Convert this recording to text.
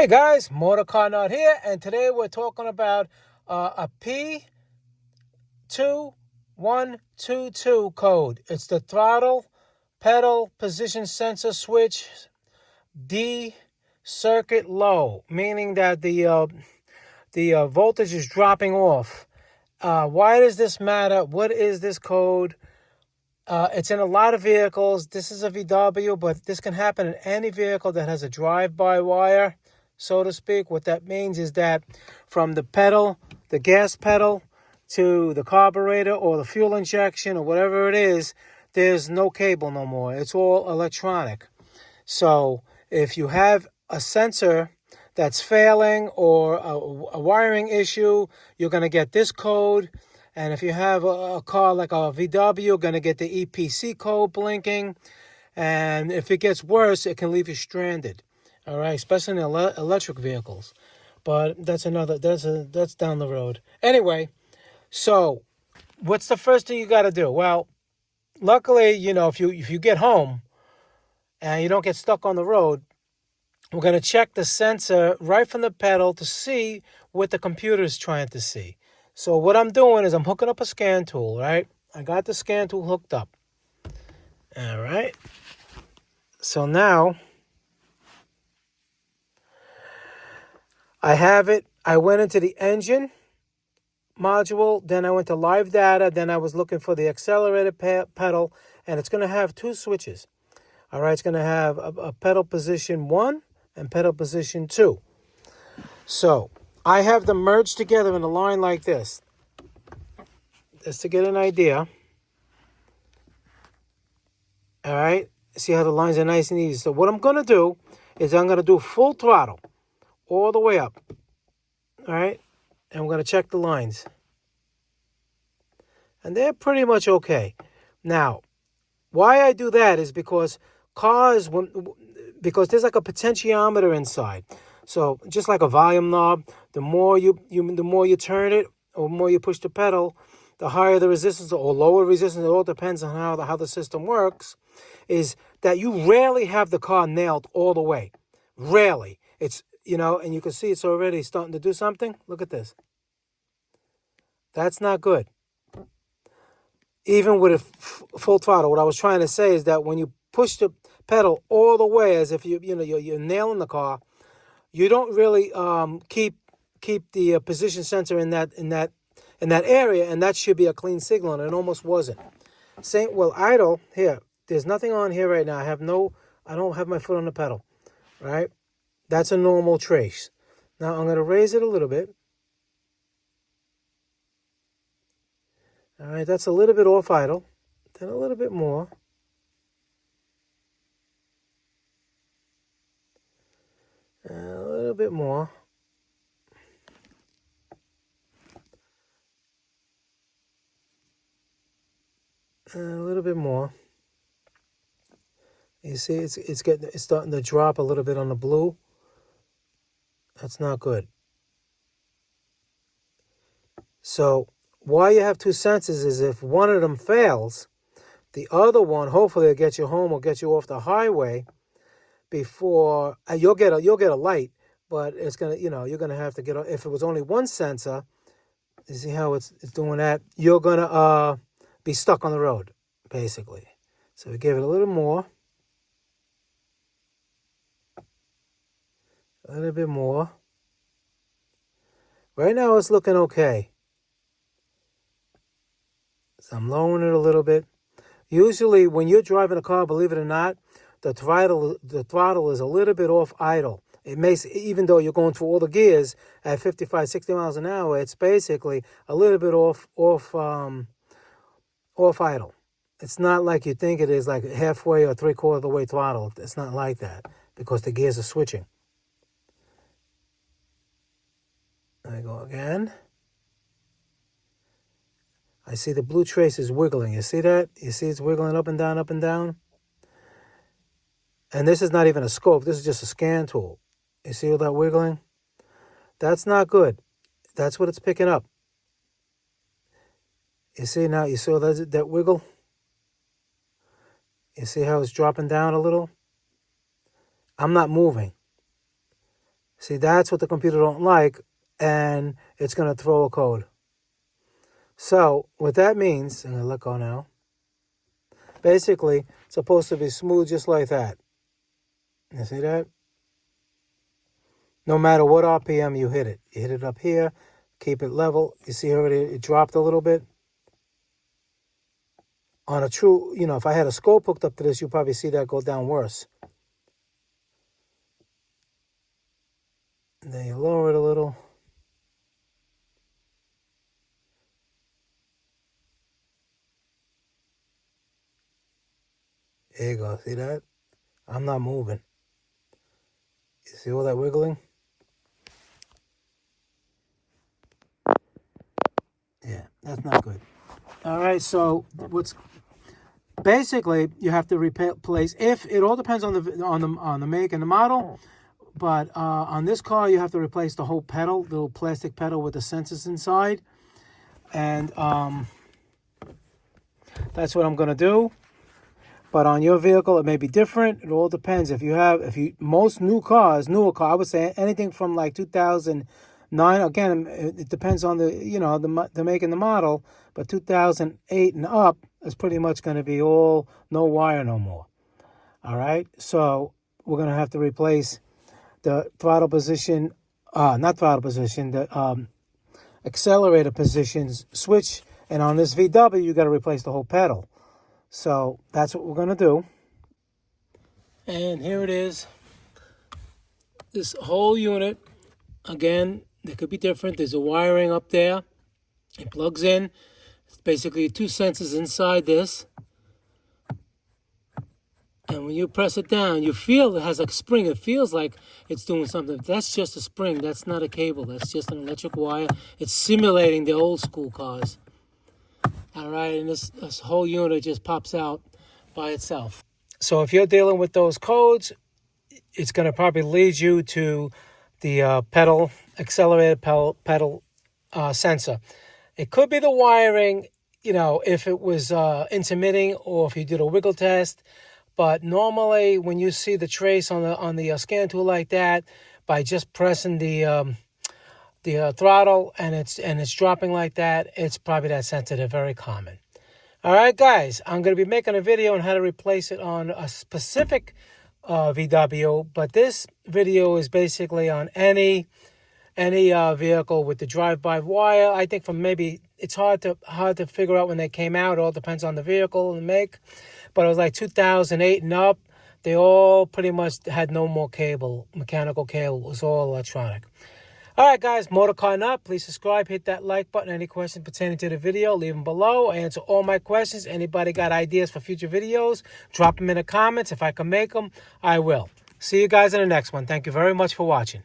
Hey guys, Motor Car Nut here, and today we're talking about a P2122 code. It's the throttle, pedal, position sensor switch, D circuit low, meaning that the voltage is dropping off. Why does this matter? What is this code? It's in a lot of vehicles. This is a VW, but this can happen in any vehicle that has a drive-by-wire, so to speak. What that means is that from the pedal, the gas pedal, to the carburetor or the fuel injection or whatever it is, there's no cable no more. It's all electronic. So if you have a sensor that's failing or a wiring issue, you're going to get this code. And if you have a car like a VW, you're going to get the EPC code blinking. And if it gets worse, it can leave you stranded. All right, especially in electric vehicles. But that's down the road. Anyway, so what's the first thing you got to do? Well, luckily, if you get home and you don't get stuck on the road, we're going to check the sensor right from the pedal to see what the computer is trying to see. So what I'm doing is I'm hooking up a scan tool, right? I got the scan tool hooked up. All right. So now I have it. I went into the engine module, then I went to live data, then I was looking for the accelerator pedal, and it's going to have two switches. All right, it's going to have a pedal position 1 and pedal position 2. So I have them merged together in a line like this, just to get an idea. All right, see how the lines are nice and easy. So what I'm going to do is I'm going to do full throttle all the way up. All right, and I'm going to check the lines. And they're pretty much okay. Now, why I do that is because there's like a potentiometer inside. So just like a volume knob, the more you turn it or more you push the pedal, the higher the resistance or lower resistance. It all depends on how the system works. Is that you rarely have the car nailed all the way. Rarely. It's and you can see it's already starting to do something. Look at this. That's not good. Even with a full throttle, what I was trying to say is that when you push the pedal all the way, as if you're nailing the car, you don't really keep the position sensor in that area, and that should be a clean signal, and it almost wasn't. Idle here. There's nothing on here right now. I don't have my foot on the pedal, right? That's a normal trace. Now I'm going to raise it a little bit. All right, that's a little bit off idle. Then a little bit more. A little bit more. A little bit more. You see, it's starting to drop a little bit on the blue. That's not good. So why you have two sensors is if one of them fails, the other one hopefully will get you home or get you off the highway before you'll get a light, but it's gonna you're gonna have to get. If it was only one sensor, you see how it's doing that, you're gonna be stuck on the road basically. So we give it a little more. A little bit more. Right now it's looking okay. So I'm lowering it a little bit. Usually when you're driving a car, believe it or not, the throttle is a little bit off idle. It makes, even though you're going through all the gears at 55, 60 miles an hour, it's basically a little bit off idle. It's not like you think it is, like halfway or 3/4 of the way throttle. It's not like that because the gears are switching. There we go again. I see the blue trace is wiggling. You see that? You see it's wiggling up and down, up and down? And this is not even a scope. This is just a scan tool. You see all that wiggling? That's not good. That's what it's picking up. You see now? You saw that wiggle? You see how it's dropping down a little? I'm not moving. See, that's what the computer don't like, and it's going to throw a code. So what that means, I'm going to let go now. Basically, it's supposed to be smooth just like that. You see that? No matter what RPM you hit it. You hit it up here, keep it level. You see already it dropped a little bit. On a true, if I had a scope hooked up to this, you'll probably see that go down worse. And then you lower it a little. There you go. See that? I'm not moving. You see all that wiggling? Yeah, that's not good. All right, so what's basically you have to replace. If it all depends on the make and the model, but on this car you have to replace the whole pedal, the little plastic pedal with the sensors inside, and that's what I'm gonna do. But on your vehicle, it may be different. It all depends. Most newer car, I would say anything from like 2009. Again, it depends on the make and the model. But 2008 and up is pretty much going to be all no wire no more. All right. So we're going to have to replace the throttle position, the accelerator positions switch. And on this VW, you got to replace the whole pedal. So that's what we're going to do. And here it is. This whole unit, again, it could be different. There's a wiring up there. It plugs in. It's basically 2 sensors inside this. And when you press it down, you feel it has a spring. It feels like it's doing something. That's just a spring. That's not a cable. That's just an electric wire. It's simulating the old school cars. All right, and this whole unit just pops out by itself. So if you're dealing with those codes, it's going to probably lead you to the pedal, accelerator pedal sensor. It could be the wiring, if it was intermitting or if you did a wiggle test. But normally when you see the trace on the scan tool like that, by just pressing the throttle and it's dropping like that, it's probably that sensitive. Very common. All right, guys, I'm going to be making a video on how to replace it on a specific VW, but this video is basically on any vehicle with the drive-by wire. I think it's hard to figure out when they came out. It all depends on the vehicle and the make, but it was like 2008 and up. They all pretty much had no more mechanical cable. It was all electronic. All right, guys, Motor Car Nut, please subscribe, hit that like button. Any questions pertaining to the video, leave them below. I answer all my questions. Anybody got ideas for future videos, drop them in the comments. If I can make them, I will. See you guys in the next one. Thank you very much for watching.